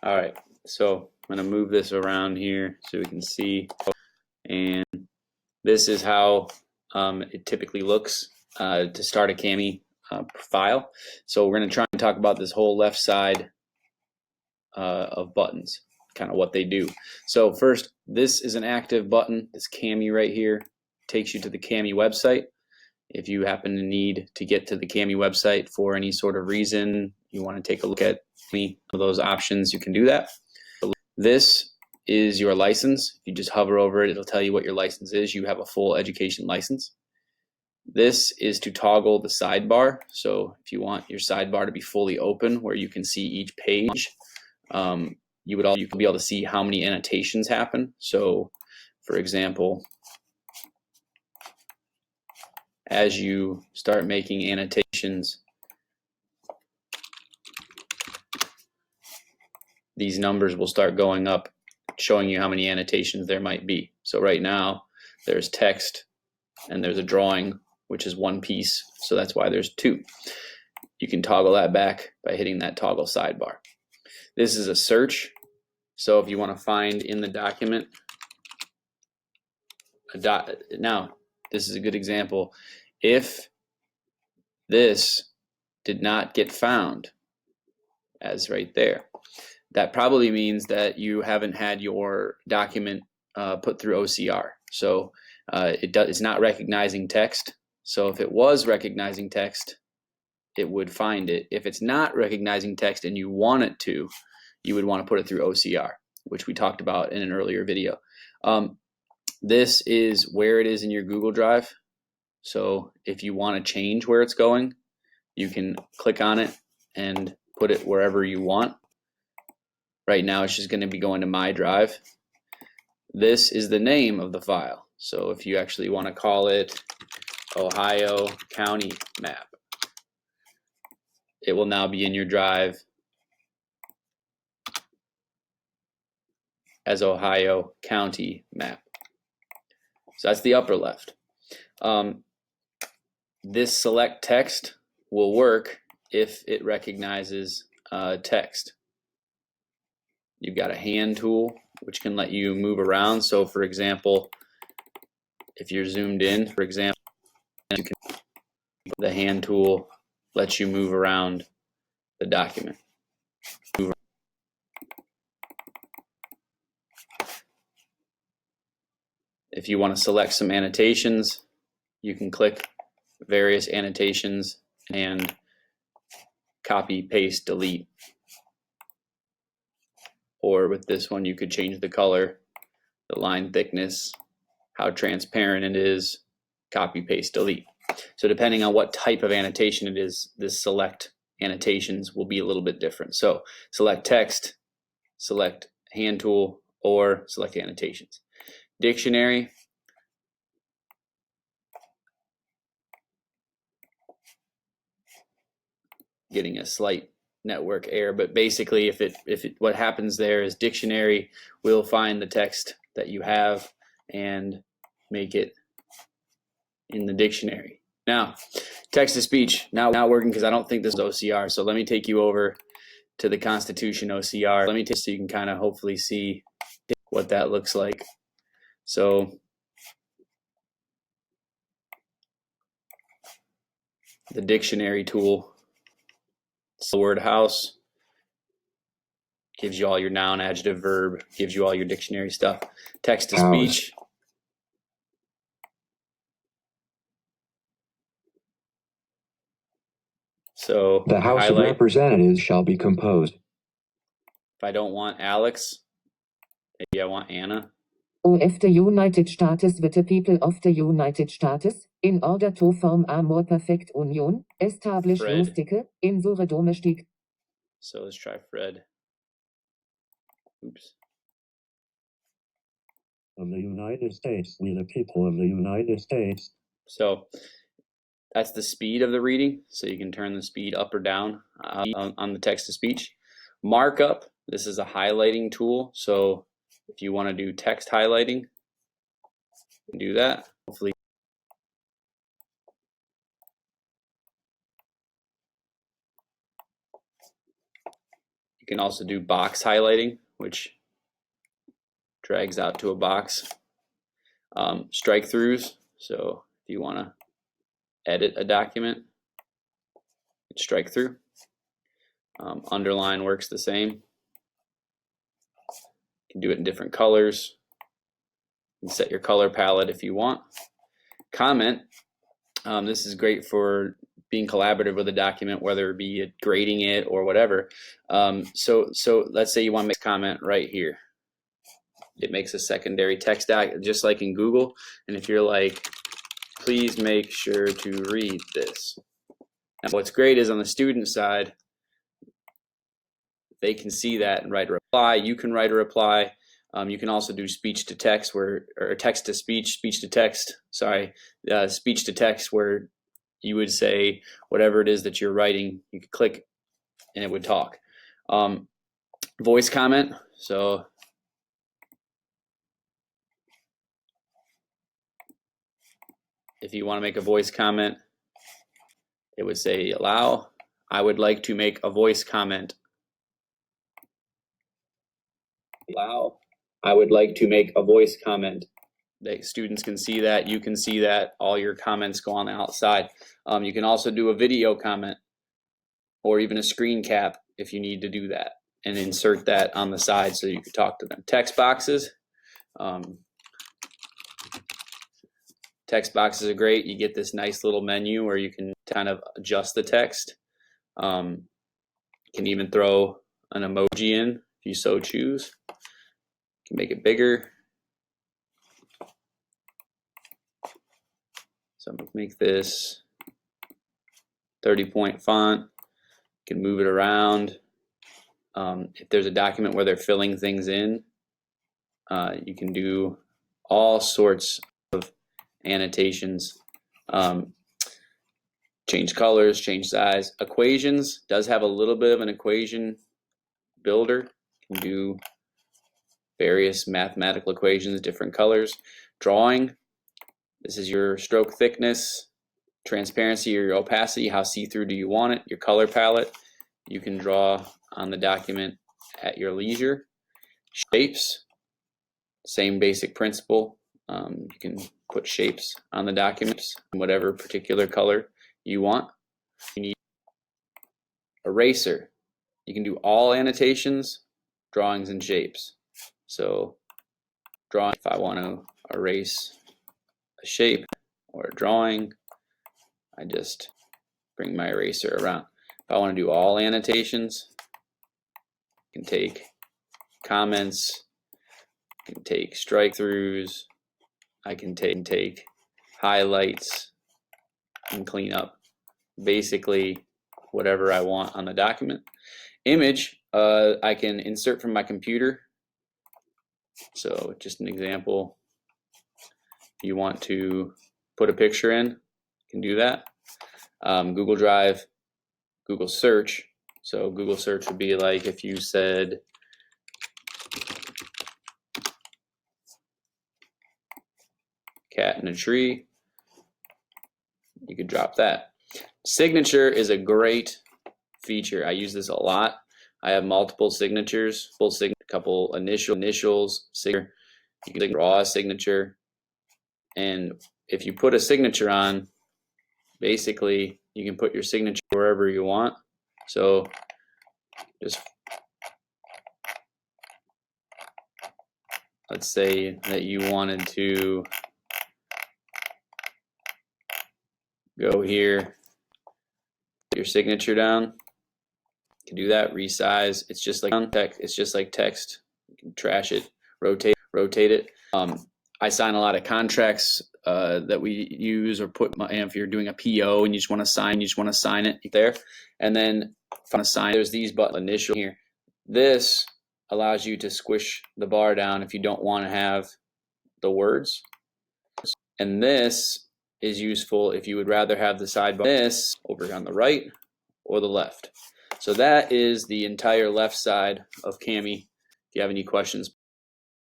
All right, so I'm going to move this around here so we can see. And this is how it typically looks to start a Cami file. So we're going to try and talk about this whole left side of buttons, kind of what they do. So first, this is an active button. This Cami right here takes you to the Cami website. If you happen to need to get to the Cami website for any sort of reason, you want to take a look at any of those options, you can do that. This is your license. If you just hover over it, it'll tell you what your license is. You have a full education license. This is to toggle the sidebar. So if you want your sidebar to be fully open where you can see each page, you can be able to see how many annotations happen. So for example, as you start making annotations, these numbers will start going up, showing you how many annotations there might be. So right now there's text and there's a drawing, which is one piece. So that's why there's two. You can toggle that back by hitting that toggle sidebar. This is a search. So if you want to find in the document, now this is a good example. If this did not get found, as right there, that probably means that you haven't had your document put through OCR. So it's not recognizing text. So if it was recognizing text, it would find it. If it's not recognizing text and you want it to, you would want to put it through OCR, which we talked about in an earlier video. This is where it is in your Google Drive. So if you want to change where it's going, you can click on it and put it wherever you want. Right now it's just going to be going to my drive. This is the name of the file. So if you actually want to call it Ohio County Map, it will now be in your drive as Ohio County Map. So that's the upper left. This select text will work if it recognizes text. You've got a hand tool, which can let you move around. So for example, if you're zoomed in, for example, the hand tool lets you move around the document. If you want to select some annotations, you can click various annotations and copy, paste, delete. Or with this one, you could change the color, the line thickness, how transparent it is, copy, paste, delete. So depending on what type of annotation it is, this select annotations will be a little bit different. So select text, select hand tool, or select annotations. Dictionary. Getting a slight network error, but basically if it what happens there is dictionary will find the text that you have and make it in the dictionary. Now, text to speech, now working because I don't think this is OCR. So let me take you over to the Constitution OCR. Let me take so you can kind of hopefully see what that looks like. So the dictionary tool, the word house, gives you all your noun, adjective, verb, gives you all your dictionary stuff. Text to speech. So the House of Representatives shall be composed. If I don't want Alex, maybe I want Anna. Of the United States with the people of the United States, in order to form a more perfect union, establish justice in their domestic. So let's try Fred. Oops. Of the United States, we the people of the United States. So that's the speed of the reading. So you can turn the speed up or down on the text to speech. Markup, this is a highlighting tool. So if you want to do text highlighting, you can do that. Hopefully you can also do box highlighting, which drags out to a box. Strike throughs, so if you want to edit a document, strike through. Underline works the same. You can do it in different colors. You can set your color palette if you want. Comment. This is great for being collaborative with a document, whether it be grading it or whatever. So let's say you want to make a comment right here. It makes a secondary text doc, just like in Google. And if you're like, please make sure to read this. Now, what's great is on the student side, they can see that and write a reply. You can write a reply. You can also do speech to text, or text to speech, speech to text. Sorry, speech to text, where you would say whatever it is that you're writing. You could click, and it would talk. Voice comment. So if you want to make a voice comment, it would say, allow. I would like to make a voice comment. Allow. I would like to make a voice comment. The students can see that. You can see that. All your comments go on the outside. You can also do a video comment or even a screen cap if you need to do that, and insert that on the side so you can talk to them. Text boxes. Text boxes are great. You get this nice little menu where you can kind of adjust the text. You can even throw an emoji in if you so choose. You can make it bigger. So I'm going to make this 30-point font. You can move it around. If there's a document where they're filling things in, you can do all sorts of annotations. Change colors, change size. Equations does have a little bit of an equation builder. You can do various mathematical equations, different colors. Drawing. This is your stroke thickness, transparency or your opacity. How see-through do you want it? Your color palette. You can draw on the document at your leisure. Shapes, same basic principle. You can put shapes on the documents in whatever particular color you want. You need eraser. You can do all annotations, drawings, and shapes. So drawing, if I want to erase a shape or a drawing, I just bring my eraser around. If I want to do all annotations, I can take comments, I can take strike throughs, I can take highlights and clean up basically whatever I want on the document. Image, I can insert from my computer. So just an example, if you want to put a picture in, you can do that. Google Drive, Google Search. So Google Search would be like if you said cat in a tree, you could drop that. Signature is a great feature. I use this a lot. I have multiple signatures, a couple initials, signature. You can draw a signature, and if you put a signature on, basically you can put your signature wherever you want. So just let's say that you wanted to go here, put your signature down. You can do that. Resize. It's just like text. It's just like text. You can trash it, rotate it. I sign a lot of contracts that we use, or put if you're doing a PO and you just want to sign it there. And then if I want to sign, there's these buttons initial here. This allows you to squish the bar down if you don't want to have the words. And this is useful if you would rather have the sidebar this over on the right or the left. So that is the entire left side of Cami. If you have any questions,